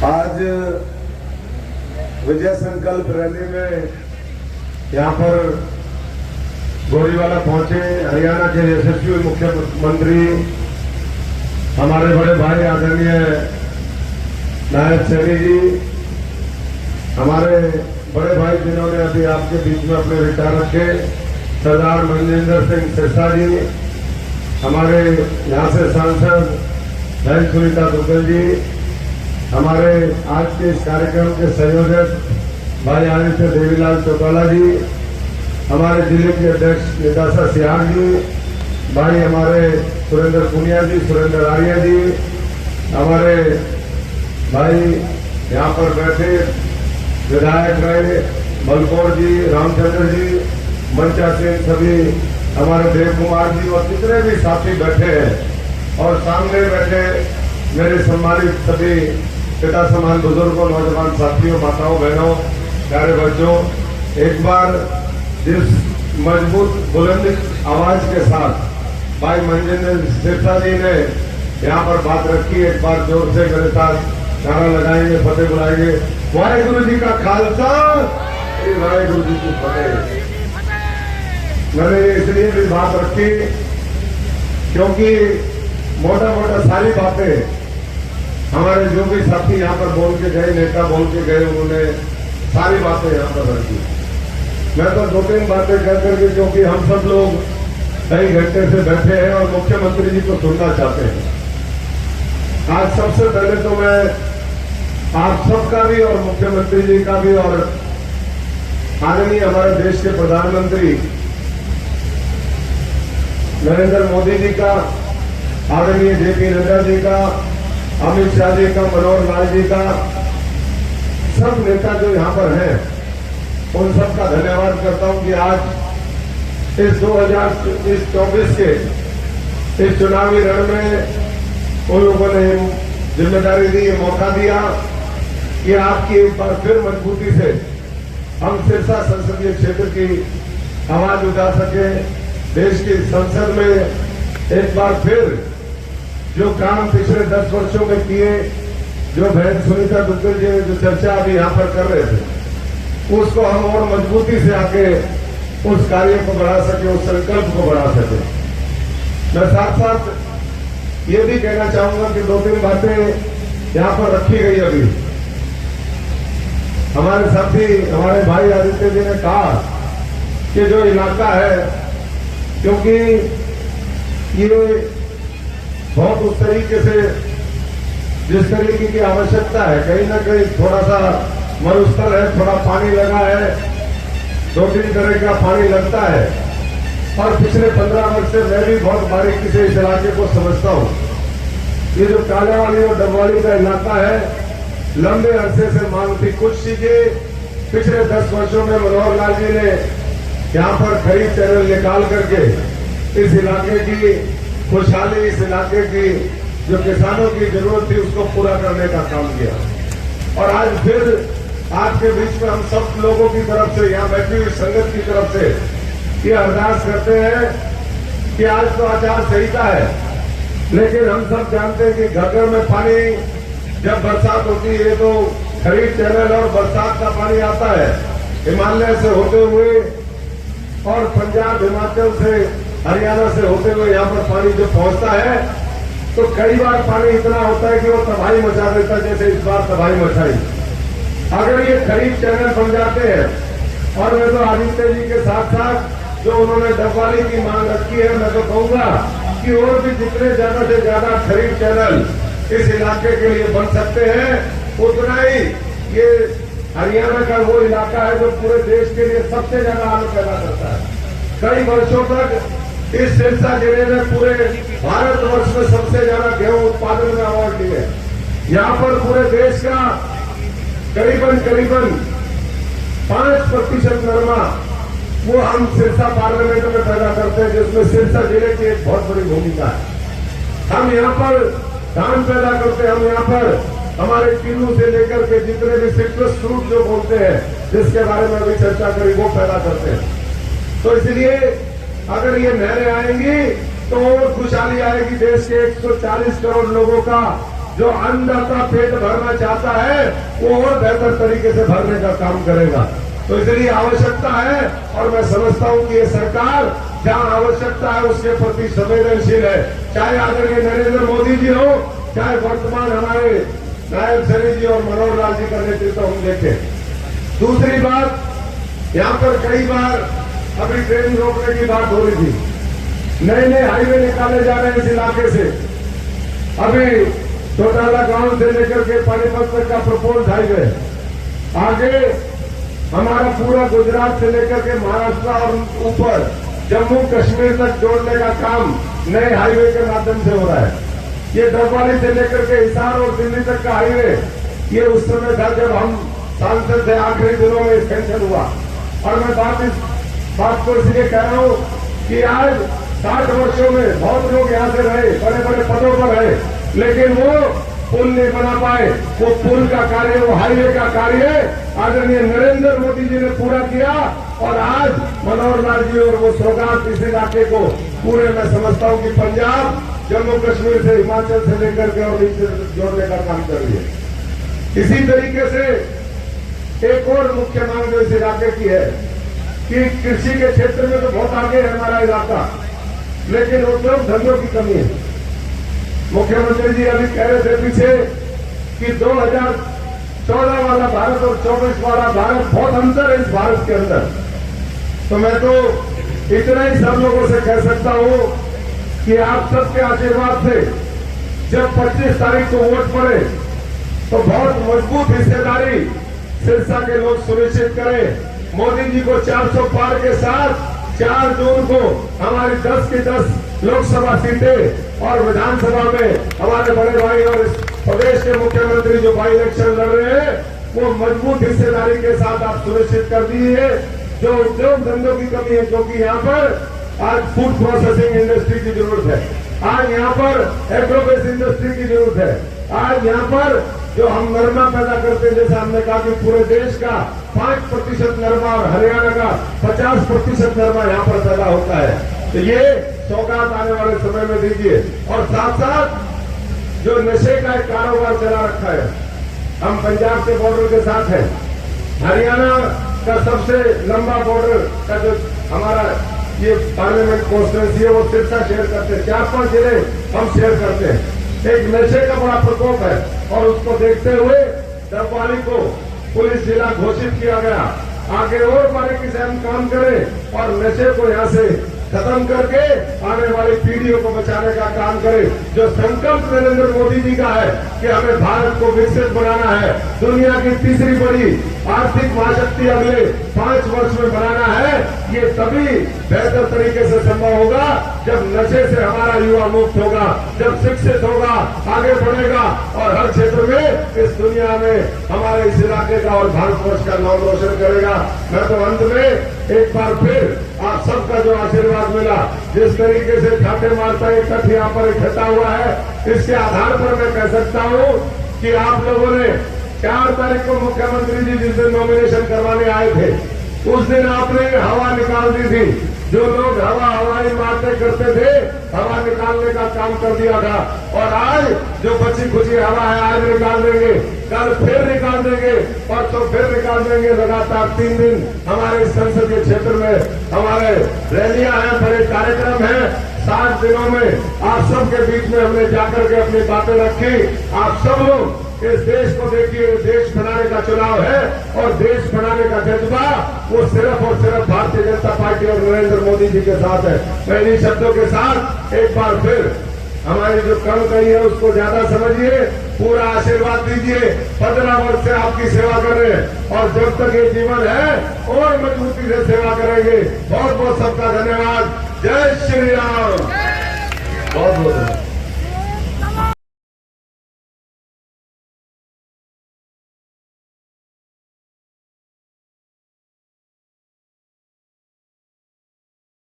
आज विजय संकल्प रैली में यहाँ पर गोरीवाला पहुंचे हरियाणा के यशस्वी मुख्यमंत्री हमारे बड़े भाई आदरणीय नायब सैनी जी, हमारे बड़े भाई जिन्होंने अभी आपके बीच में अपने विचार रखे, सरदार मनजिंदर सिंह सिरसा जी, हमारे यहाँ से सांसद बहन सुनीता दुग्गल जी, हमारे आज के इस कार्यक्रम के संयोजक भाई आदित्य देवीलाल चौटाला जी, हमारे जिले के अध्यक्ष निताशा सियार जी, भाई हमारे सुरेंद्र पुनिया जी, सुरेंद्र आर्य जी, हमारे भाई यहाँ पर बैठे विधायक रहे बलकौर जी, रामचंद्र जी, मंचा सिंह, सभी हमारे देव कुमार जी और जितने भी साथी बैठे हैं और सामने बैठे मेरे सम्मानित सभी पिता समान बुजुर्गों, नौजवान साथियों, माताओं, बहनों, प्यारे बच्चों, एक बार जिस मजबूत बुलंद आवाज के साथ भाई मनजिंदर सिरसा जी ने यहाँ पर बात रखी, एक बार जोर से मेरे साथ नारा लगाएंगे, फतेह बुलाएंगे। वाहेगुरु जी का खालसा, वाहेगुरु जी की फतेह। मैंने इसलिए भी बात रखी क्योंकि मोटा मोटा सारी बातें हमारे जो भी साथी यहाँ पर बोल के गए, नेता बोल के गए, उन्होंने सारी बातें यहाँ पर रखी। मैं तो दो तीन बातें कह करके, क्योंकि हम सब लोग कई घंटे से बैठे हैं और मुख्यमंत्री जी को सुनना चाहते हैं। आज सबसे पहले तो मैं आप सबका भी और मुख्यमंत्री जी का भी और आदरणीय हमारे देश के प्रधानमंत्री नरेंद्र मोदी जी का, आदरणीय जेपी नड्डा जी का, अमित शाह जी का, मनोहर लाल जी का, सब नेता जो यहाँ पर हैं उन सबका धन्यवाद करता हूं कि आज इस 2024 के इस चुनावी रण में उन लोगों ने जिम्मेदारी दी, ये मौका दिया कि आपकी एक बार फिर मजबूती से हम सिरसा संसदीय क्षेत्र की आवाज उठा सके। देश की संसद में एक बार फिर जो काम पिछले 10 वर्षों में किए, जो बहन सुनीता दुग्गल जी ने जो चर्चा अभी यहाँ पर कर रहे थे, उसको हम और मजबूती से आके उस कार्य को बढ़ा सके, उस संकल्प को बढ़ा सके। मैं साथ साथ ये भी कहना चाहूंगा कि दो तीन बातें यहाँ पर रखी गई। अभी हमारे साथी हमारे भाई आदित्य जी ने कहा कि जो इलाका है, क्योंकि ये बहुत उस तरीके से जिस तरीके की आवश्यकता है, कहीं ना कहीं थोड़ा सा मरुस्थल है, थोड़ा पानी लगा है, 2-3 तरह का पानी लगता है। और पिछले 15 वर्ष से मैं भी बहुत बारीकी से इस इलाके को समझता हूँ। ये जो कालावाली और डबवाली का इलाका है, लंबे अरसे से मांग थी कुछ चीजें। पिछले 10 वर्षों में मनोहर लाल जी ने यहाँ पर खरीद चैनल निकाल करके इस इलाके की खुशहाली, इस इलाके की जो किसानों की जरूरत थी उसको पूरा करने का काम किया। और आज फिर आपके बीच में हम सब लोगों की तरफ से, यहाँ बैठी हुई संगत की तरफ से ये अरदास करते हैं कि आज तो आचार संहिता है, लेकिन हम सब जानते हैं कि घर में पानी जब बरसात होती है तो खरीद चैनल और बरसात का पानी आता है हिमालय से होते हुए और पंजाब, हिमाचल से, हरियाणा से होते हुए यहाँ पर पानी जो पहुंचता है तो कई बार पानी इतना होता है कि वो तबाही मचा देता है, जैसे इस बार तबाही मचाई। अगर ये खरीद चैनल बन जाते हैं, और मैं तो आदित्य जी के साथ साथ जो उन्होंने डबवाली की मांग रखी है, मैं तो कहूंगा कि और भी जितने ज्यादा से ज्यादा खरीद चैनल इस इलाके के लिए बन सकते हैं, उतना ही ये हरियाणा का वो इलाका है जो पूरे देश के लिए सबसे ज्यादा आलू पैदा करता है। कई वर्षों तक इस सिरसा जिले में पूरे भारतवर्ष में सबसे ज्यादा गेहूं उत्पादन में अवार्ड लिए। यहाँ पर पूरे देश का करीबन 5% नरमा वो हम सिरसा पार्लियामेंट में पैदा करते हैं, जिसमें सिरसा जिले की एक बहुत बड़ी भूमिका है। हम यहाँ पर धान पैदा करते हैं, हम यहाँ पर हमारे किन्नू से लेकर के जितने भी सिट्रस फ्रूट जो बोलते हैं, जिसके बारे में अभी चर्चा करी, वो पैदा करते हैं। तो इसलिए अगर ये नहरें आएंगी तो और खुशहाली आएगी। देश के 140 करोड़ लोगों का जो अन्नदाता पेट भरना चाहता है वो और बेहतर तरीके से भरने का काम करेगा। तो इसलिए आवश्यकता है, और मैं समझता हूं कि ये सरकार जहां आवश्यकता है उसके प्रति संवेदनशील है, चाहे आदरणीय नरेंद्र मोदी जी हो, चाहे वर्तमान हमारे नायब सैनी जी और मनोहर लाल जी का नेतृत्व हम देखें। दूसरी बात, यहाँ पर कई बार अभी ट्रेन रोकने की बात हो रही थी, नए नए हाईवे निकाले जा रहे हैं इस इलाके से। अभी चौटाला गांव से लेकर के पानीपत तक का प्रपोज हाईवे, आगे हमारा पूरा गुजरात से लेकर के महाराष्ट्र और ऊपर जम्मू कश्मीर तक जोड़ने का काम नए हाईवे के माध्यम से हो रहा है। ये डबवाली से लेकर के हिसार और दिल्ली तक का हाईवे, ये उस समय था जब हम सांसद थे, आखिरी दिनों में एक्सटेंशन हुआ। और मैं इस बात को इसलिए कह रहा हूं कि आज 60 वर्षों में बहुत लोग यहाँ से रहे, बड़े बड़े पदों पर रहे, लेकिन वो पुल नहीं बना पाए। वो पुल का कार्य, वो हाईवे का कार्य आदरणीय नरेंद्र मोदी जी ने पूरा किया, और आज मनोहर लाल जी और वो सौगात इस इलाके को पूरे, मैं समझता हूं कि पंजाब, जम्मू कश्मीर से, हिमाचल से लेकर के और नीचे जोड़ने का काम कर रही है। इसी तरीके से एक और मुख्य मांग जो इस इलाके की है कि कृषि के क्षेत्र में तो बहुत आगे है हमारा इलाका, लेकिन उद्योग धंधों की कमी है। मुख्यमंत्री जी अभी कह रहे थे पीछे कि 2014 वाला भारत और 24 वाला भारत, बहुत अंतर है इस भारत के अंदर। तो मैं तो इतना ही सब लोगों से कह सकता हूं कि आप सबके आशीर्वाद से जब 25 तारीख को वोट पड़े तो बहुत मजबूत हिस्सेदारी सिरसा के लोग सुनिश्चित करें। मोदी जी को 400 पार के साथ 4 जून को हमारी 10 की 10 लोकसभा सीटें और विधानसभा में हमारे बड़े भाई और इस प्रदेश के मुख्यमंत्री जो बाई इलेक्शन लड़ रहे हैं वो मजबूत हिस्सेदारी के साथ आप सुनिश्चित कर दीजिए। जो उद्योग धंधों की कमी है, क्योंकि यहाँ पर आज फूड प्रोसेसिंग इंडस्ट्री की जरूरत है, आज यहाँ पर एग्रोबेस इंडस्ट्री की जरूरत है, आज यहाँ पर जो हम नरमा पैदा करते हैं, जैसे हमने कहा कि पूरे देश का 5% नरमा और हरियाणा का 50% नरमा यहाँ पर पैदा होता है। तो ये सौगात आने वाले समय में दीजिए। और साथ साथ जो नशे का एक कारोबार चला रखा है, हम पंजाब के बॉर्डर के साथ हैं, हरियाणा का सबसे लंबा बॉर्डर का जो हमारा ये पार्लियामेंट कॉन्स्टिट्यूंसी है वो सिरसा शेयर करते हैं, 4-5 जिले हम शेयर करते हैं। एक नशे का बड़ा प्रकोप है और उसको देखते हुए डबवाली को पुलिस जिला घोषित किया गया। आगे और बारीकी से हम काम करें और नशे को यहाँ से खत्म करके आने वाली पीढ़ियों को बचाने का काम करें। जो संकल्प नरेंद्र मोदी जी का है कि हमें भारत को विकसित बनाना है, दुनिया की तीसरी बड़ी आर्थिक महाशक्ति अगले 5 वर्ष में बनाना है, ये तभी बेहतर तरीके से संभव होगा जब नशे से हमारा युवा मुक्त होगा, जब शिक्षित होगा, आगे बढ़ेगा और हर क्षेत्र में इस दुनिया में हमारे इस इलाके का और भारतवर्ष का नाम रोशन करेगा। मैं तो अंत में एक बार फिर आप सबका जो आशीर्वाद मिला, जिस तरीके से ठाटे मारता इकट्ठ यहाँ पर इकट्ठा हुआ है, इसके आधार पर मैं कह सकता हूँ कि आप लोगों ने 4 तारीख को मुख्यमंत्री जी जिस दिन नॉमिनेशन करवाने आए थे, उस दिन आपने हवा निकाल दी थी। जो लोग हवाई मारते करते थे, हवा निकालने का काम कर दिया था। और आज जो बची खुची हवा है, आज निकाल देंगे, कल फिर निकाल देंगे, परसों फिर निकाल देंगे। लगातार 3 दिन हमारे संसदीय क्षेत्र में हमारे रैलियां हैं, बड़े कार्यक्रम हैं। 7 दिनों में आप सबके बीच में हमने जाकर के अपनी बातें रखी। आप सब लोग इस देश को देखिए, देश बनाने का चुनाव है और देश बनाने का जज्बा वो सिर्फ और सिर्फ भारतीय जनता पार्टी और नरेंद्र मोदी जी के साथ है। मैं इन्हीं शब्दों के साथ एक बार फिर हमारी जो कम कही है उसको ज्यादा समझिए, पूरा आशीर्वाद दीजिए। 15 वर्ष से आपकी सेवा कर रहे हैं और जब तक ये जीवन है और मजबूती से सेवा करेंगे। बहुत बहुत सबका धन्यवाद। जय श्री राम। बहुत बहुत धन्यवाद।